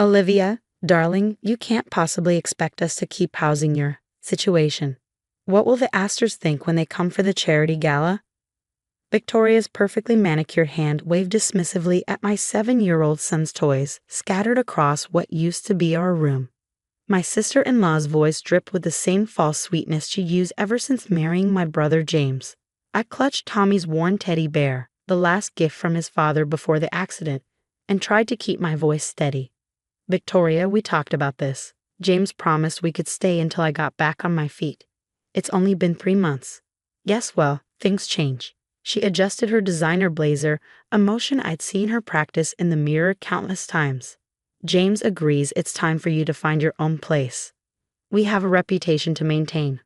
Olivia, darling, you can't possibly expect us to keep housing your situation. What will the Astors think when they come for the charity gala? Victoria's perfectly manicured hand waved dismissively at my 7-year-old son's toys scattered across what used to be our room. My sister-in-law's voice dripped with the same false sweetness she used ever since marrying my brother James. I clutched Tommy's worn teddy bear, the last gift from his father before the accident, and tried to keep my voice steady. Victoria, we talked about this. James promised we could stay until I got back on my feet. It's only been 3 months. Yes, well, things change. She adjusted her designer blazer, a motion I'd seen her practice in the mirror countless times. James agrees it's time for you to find your own place. We have a reputation to maintain.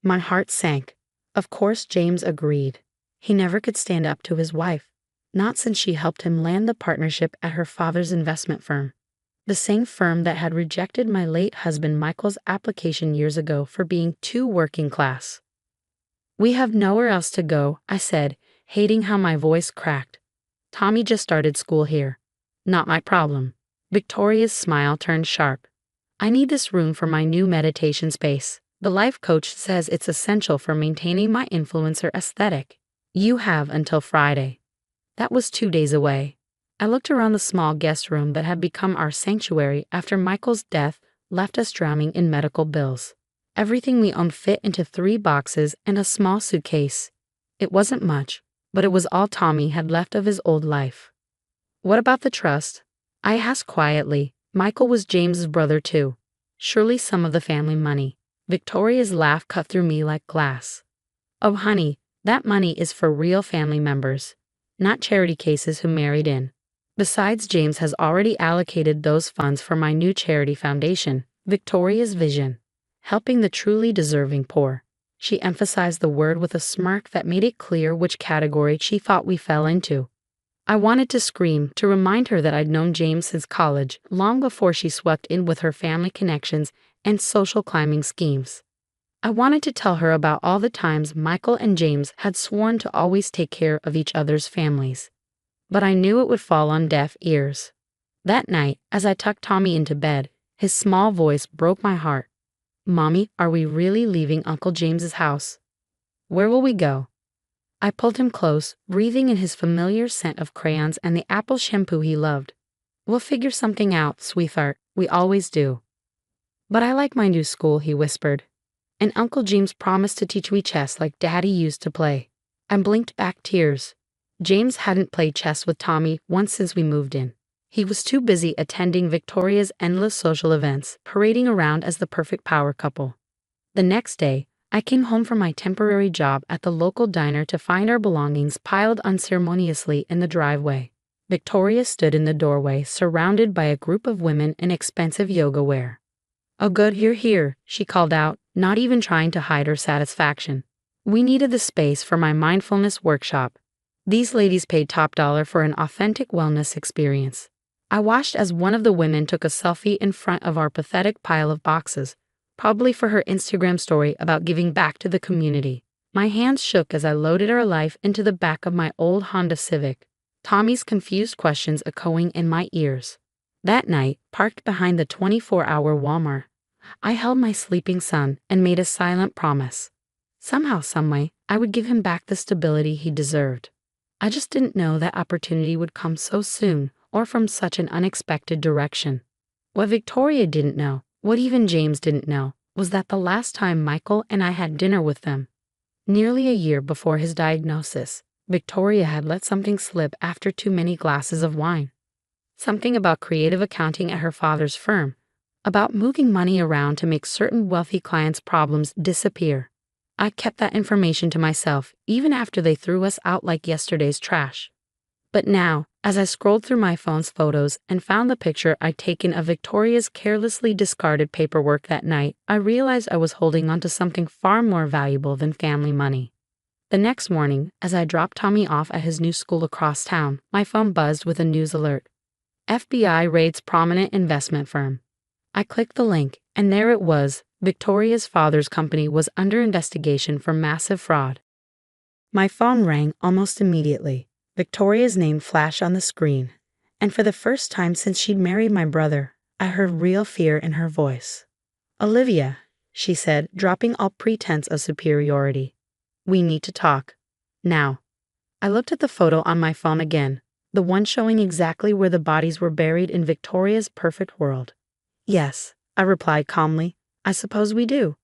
My heart sank. Of course James agreed. He never could stand up to his wife, not since she helped him land the partnership at her father's investment firm. The same firm that had rejected my late husband Michael's application years ago for being too working class. We have nowhere else to go, I said, hating how my voice cracked. Tommy just started school here. Not my problem. Victoria's smile turned sharp. I need this room for my new meditation space. The life coach says it's essential for maintaining my influencer aesthetic. You have until Friday. That was 2 days away. I looked around the small guest room that had become our sanctuary after Michael's death left us drowning in medical bills. Everything we owned fit into 3 boxes and a small suitcase. It wasn't much, but it was all Tommy had left of his old life. What about the trust? I asked quietly. Michael was James's brother too. Surely some of the family money. Victoria's laugh cut through me like glass. Oh honey, that money is for real family members, not charity cases who married in. Besides, James has already allocated those funds for my new charity foundation, Victoria's Vision, helping the truly deserving poor. She emphasized the word with a smirk that made it clear which category she thought we fell into. I wanted to scream to remind her that I'd known James since college, long before she swept in with her family connections and social climbing schemes. I wanted to tell her about all the times Michael and James had sworn to always take care of each other's families. But I knew it would fall on deaf ears. That night, as I tucked Tommy into bed, his small voice broke my heart. Mommy, are we really leaving Uncle James's house? Where will we go? I pulled him close, breathing in his familiar scent of crayons and the apple shampoo he loved. We'll figure something out, sweetheart. We always do. But I like my new school, he whispered. And Uncle James promised to teach me chess like Daddy used to play. I blinked back tears. James hadn't played chess with Tommy once since we moved in. He was too busy attending Victoria's endless social events, parading around as the perfect power couple. The next day, I came home from my temporary job at the local diner to find our belongings piled unceremoniously in the driveway. Victoria stood in the doorway, surrounded by a group of women in expensive yoga wear. Oh good, you're here, she called out, not even trying to hide her satisfaction. We needed the space for my mindfulness workshop. These ladies paid top dollar for an authentic wellness experience. I watched as one of the women took a selfie in front of our pathetic pile of boxes, probably for her Instagram story about giving back to the community. My hands shook as I loaded our life into the back of my old Honda Civic, Tommy's confused questions echoing in my ears. That night, parked behind the 24-hour Walmart, I held my sleeping son and made a silent promise. Somehow, someway, I would give him back the stability he deserved. I just didn't know that opportunity would come so soon or from such an unexpected direction. What Victoria didn't know, what even James didn't know, was that the last time Michael and I had dinner with them, nearly a year before his diagnosis, Victoria had let something slip after too many glasses of wine. Something about creative accounting at her father's firm, about moving money around to make certain wealthy clients' problems disappear. I kept that information to myself, even after they threw us out like yesterday's trash. But now, as I scrolled through my phone's photos and found the picture I'd taken of Victoria's carelessly discarded paperwork that night, I realized I was holding on to something far more valuable than family money. The next morning, as I dropped Tommy off at his new school across town, my phone buzzed with a news alert. FBI raids prominent investment firm. I clicked the link, and there it was. Victoria's father's company was under investigation for massive fraud. My phone rang almost immediately. Victoria's name flashed on the screen, and for the first time since she'd married my brother, I heard real fear in her voice. Olivia, she said, dropping all pretense of superiority. We need to talk. Now. I looked at the photo on my phone again, the one showing exactly where the bodies were buried in Victoria's perfect world. Yes, I replied calmly. I suppose we do.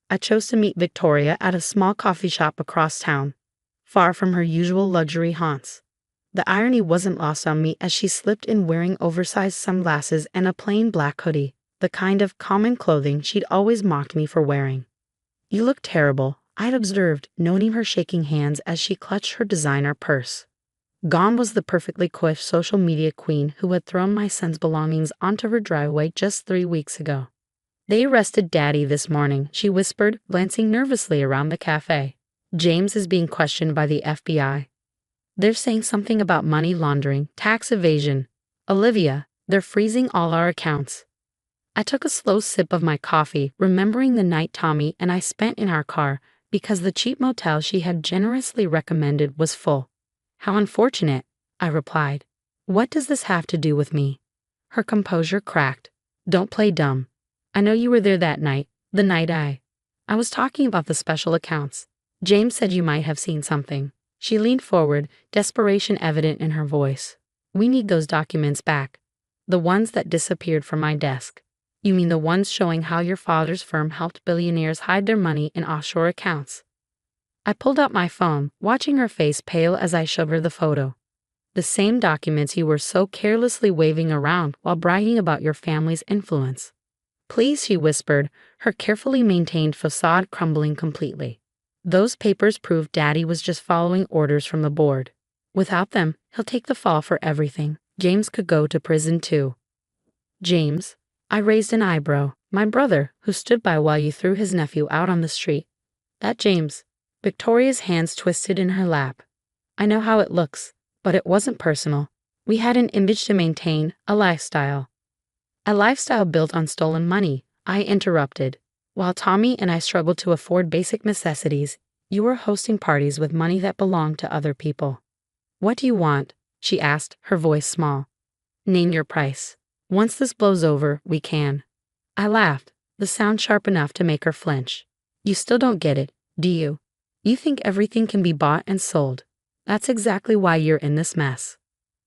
I chose to meet Victoria at a small coffee shop across town, far from her usual luxury haunts. The irony wasn't lost on me as she slipped in wearing oversized sunglasses and a plain black hoodie, the kind of common clothing she'd always mocked me for wearing. You look terrible, I'd observed, noting her shaking hands as she clutched her designer purse. Gone was the perfectly coiffed social media queen who had thrown my son's belongings onto her driveway just 3 weeks ago. They arrested Daddy this morning, she whispered, glancing nervously around the cafe. James is being questioned by the FBI. They're saying something about money laundering, tax evasion. Olivia, they're freezing all our accounts. I took a slow sip of my coffee, remembering the night Tommy and I spent in our car because the cheap motel she had generously recommended was full. How unfortunate, I replied. What does this have to do with me? Her composure cracked. Don't play dumb. I know you were there that night, the night I was talking about the special accounts. James said you might have seen something. She leaned forward, desperation evident in her voice. We need those documents back. The ones that disappeared from my desk. You mean the ones showing how your father's firm helped billionaires hide their money in offshore accounts? I pulled out my phone, watching her face pale as I showed her the photo. The same documents you were so carelessly waving around while bragging about your family's influence. Please, she whispered, her carefully maintained facade crumbling completely. Those papers proved Daddy was just following orders from the board. Without them, he'll take the fall for everything. James could go to prison too. James? I raised an eyebrow. My brother, who stood by while you threw his nephew out on the street. That James. Victoria's hands twisted in her lap. I know how it looks, but it wasn't personal. We had an image to maintain, a lifestyle. A lifestyle built on stolen money, I interrupted. While Tommy and I struggled to afford basic necessities, you were hosting parties with money that belonged to other people. What do you want? She asked, her voice small. Name your price. Once this blows over, we can. I laughed, the sound sharp enough to make her flinch. You still don't get it, do you? You think everything can be bought and sold. That's exactly why you're in this mess.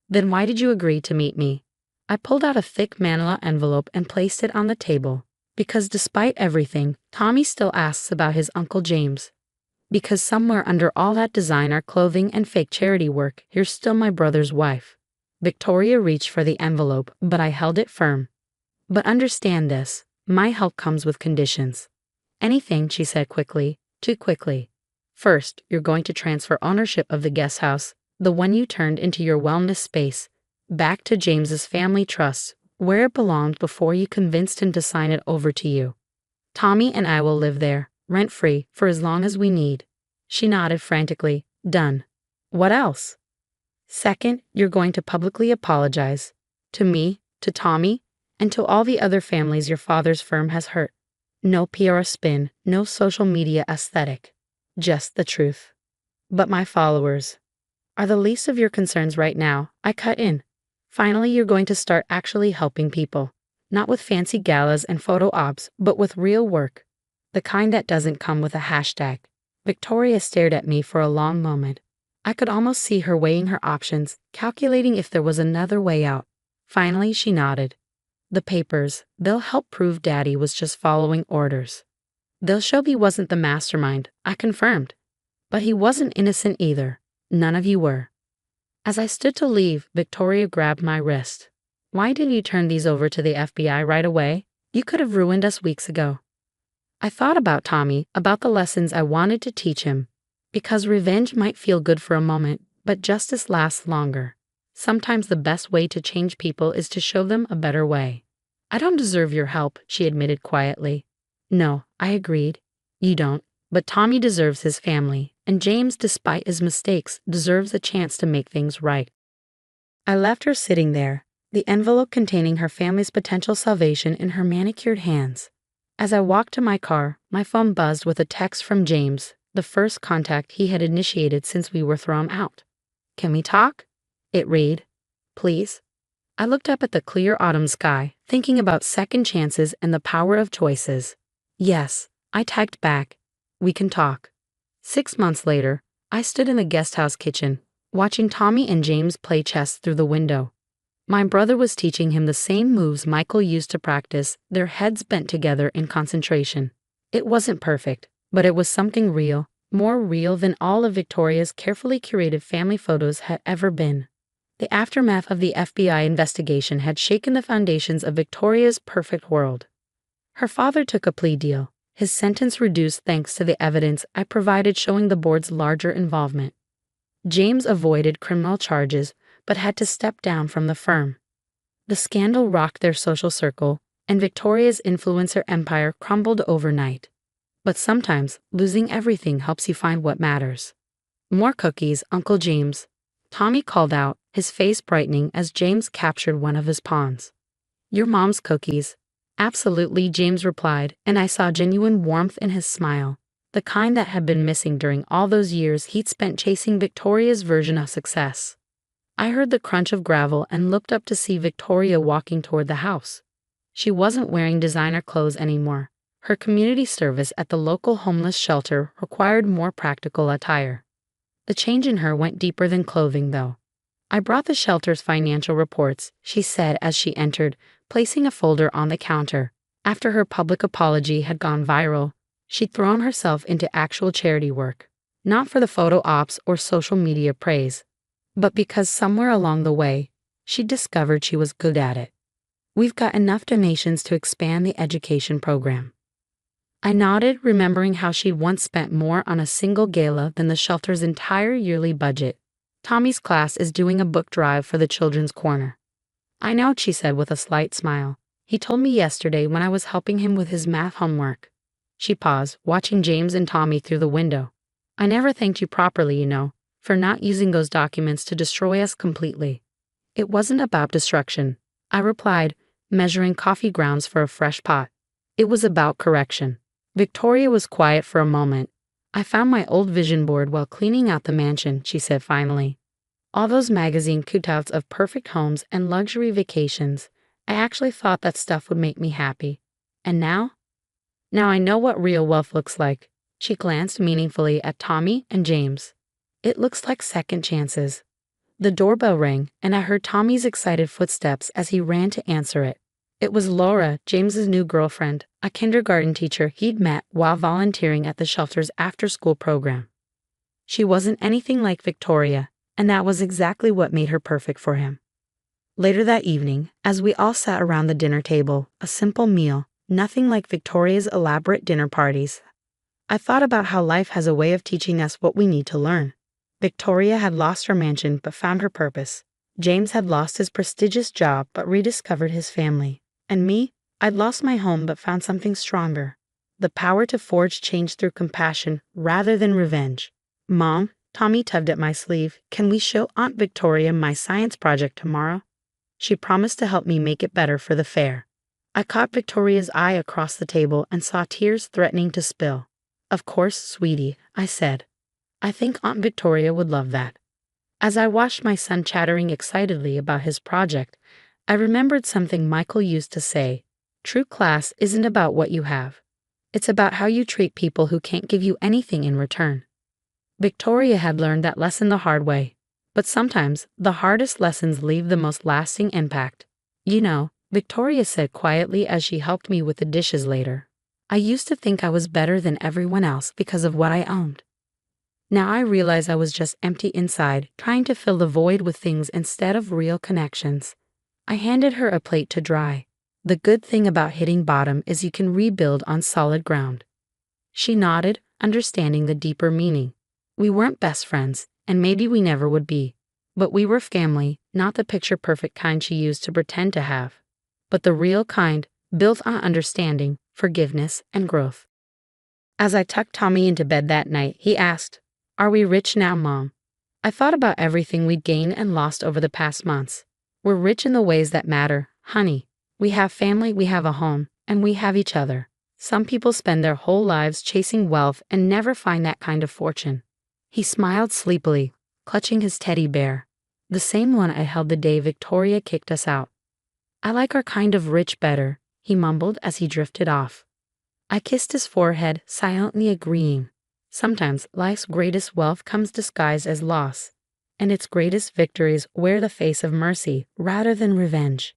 Then why did you agree to meet me? I pulled out a thick manila envelope and placed it on the table. Because despite everything, Tommy still asks about his Uncle James. Because somewhere under all that designer clothing and fake charity work, you're still my brother's wife. Victoria reached for the envelope, but I held it firm. But understand this, my help comes with conditions. Anything, she said quickly, too quickly. First, you're going to transfer ownership of the guest house, the one you turned into your wellness space, back to James's family trust, where it belonged before you convinced him to sign it over to you. Tommy and I will live there, rent-free, for as long as we need. She nodded frantically. Done. What else? Second, you're going to publicly apologize. To me, to Tommy, and to all the other families your father's firm has hurt. No PR spin, no social media aesthetic. Just the truth. But my followers are the least of your concerns right now, I cut in. Finally, you're going to start actually helping people. Not with fancy galas and photo ops, but with real work. The kind that doesn't come with a hashtag. Victoria stared at me for a long moment. I could almost see her weighing her options, calculating if there was another way out. Finally, she nodded. The papers, they'll help prove Daddy was just following orders. They'll show he wasn't the mastermind, I confirmed. But he wasn't innocent either. None of you were. As I stood to leave, Victoria grabbed my wrist. Why didn't you turn these over to the FBI right away? You could have ruined us weeks ago. I thought about Tommy, about the lessons I wanted to teach him. Because revenge might feel good for a moment, but justice lasts longer. Sometimes the best way to change people is to show them a better way. I don't deserve your help, she admitted quietly. No, I agreed. You don't, but Tommy deserves his family, and James, despite his mistakes, deserves a chance to make things right. I left her sitting there, the envelope containing her family's potential salvation in her manicured hands. As I walked to my car, my phone buzzed with a text from James, the first contact he had initiated since we were thrown out. Can we talk? It read. Please. I looked up at the clear autumn sky, thinking about second chances and the power of choices. Yes, I typed back. We can talk. 6 months later, I stood in the guesthouse kitchen, watching Tommy and James play chess through the window. My brother was teaching him the same moves Michael used to practice, their heads bent together in concentration. It wasn't perfect, but it was something real, more real than all of Victoria's carefully curated family photos had ever been. The aftermath of the FBI investigation had shaken the foundations of Victoria's perfect world. Her father took a plea deal, his sentence reduced thanks to the evidence I provided showing the board's larger involvement. James avoided criminal charges, but had to step down from the firm. The scandal rocked their social circle, and Victoria's influencer empire crumbled overnight. But sometimes, losing everything helps you find what matters. More cookies, Uncle James. Tommy called out, his face brightening as James captured one of his pawns. Your mom's cookies. Absolutely, James replied, and I saw genuine warmth in his smile, the kind that had been missing during all those years he'd spent chasing Victoria's version of success. I heard the crunch of gravel and looked up to see Victoria walking toward the house. She wasn't wearing designer clothes anymore. Her community service at the local homeless shelter required more practical attire. The change in her went deeper than clothing, though. I brought the shelter's financial reports, she said as she entered, placing a folder on the counter. After her public apology had gone viral, she'd thrown herself into actual charity work, not for the photo ops or social media praise, but because somewhere along the way, she discovered she was good at it. We've got enough donations to expand the education program. I nodded, remembering how she'd once spent more on a single gala than the shelter's entire yearly budget. Tommy's class is doing a book drive for the Children's Corner. I know, she said with a slight smile. He told me yesterday when I was helping him with his math homework. She paused, watching James and Tommy through the window. I never thanked you properly, for not using those documents to destroy us completely. It wasn't about destruction, I replied, measuring coffee grounds for a fresh pot. It was about correction. Victoria was quiet for a moment. I found my old vision board while cleaning out the mansion, she said finally. All those magazine cutouts of perfect homes and luxury vacations. I actually thought that stuff would make me happy. And now? Now I know what real wealth looks like. She glanced meaningfully at Tommy and James. It looks like second chances. The doorbell rang, and I heard Tommy's excited footsteps as he ran to answer it. It was Laura, James's new girlfriend, a kindergarten teacher he'd met while volunteering at the shelter's after-school program. She wasn't anything like Victoria, and that was exactly what made her perfect for him. Later that evening, as we all sat around the dinner table, a simple meal, nothing like Victoria's elaborate dinner parties, I thought about how life has a way of teaching us what we need to learn. Victoria had lost her mansion but found her purpose. James had lost his prestigious job but rediscovered his family. And me, I'd lost my home but found something stronger. The power to forge change through compassion rather than revenge. Mom, Tommy tugged at my sleeve, can we show Aunt Victoria my science project tomorrow? She promised to help me make it better for the fair. I caught Victoria's eye across the table and saw tears threatening to spill. Of course, sweetie, I said. I think Aunt Victoria would love that. As I watched my son chattering excitedly about his project, I remembered something Michael used to say. True class isn't about what you have. It's about how you treat people who can't give you anything in return. Victoria had learned that lesson the hard way. But sometimes, the hardest lessons leave the most lasting impact. Victoria said quietly as she helped me with the dishes later. I used to think I was better than everyone else because of what I owned. Now I realize I was just empty inside, trying to fill the void with things instead of real connections. I handed her a plate to dry. The good thing about hitting bottom is you can rebuild on solid ground. She nodded, understanding the deeper meaning. We weren't best friends, and maybe we never would be. But we were family, not the picture-perfect kind she used to pretend to have, but the real kind, built on understanding, forgiveness, and growth. As I tucked Tommy into bed that night, he asked, "Are we rich now, Mom?" I thought about everything we'd gained and lost over the past months. We're rich in the ways that matter, honey. We have family, we have a home, and we have each other. Some people spend their whole lives chasing wealth and never find that kind of fortune. He smiled sleepily, clutching his teddy bear. The same one I held the day Victoria kicked us out. I like our kind of rich better, he mumbled as he drifted off. I kissed his forehead, silently agreeing. Sometimes life's greatest wealth comes disguised as loss, and its greatest victories wear the face of mercy rather than revenge.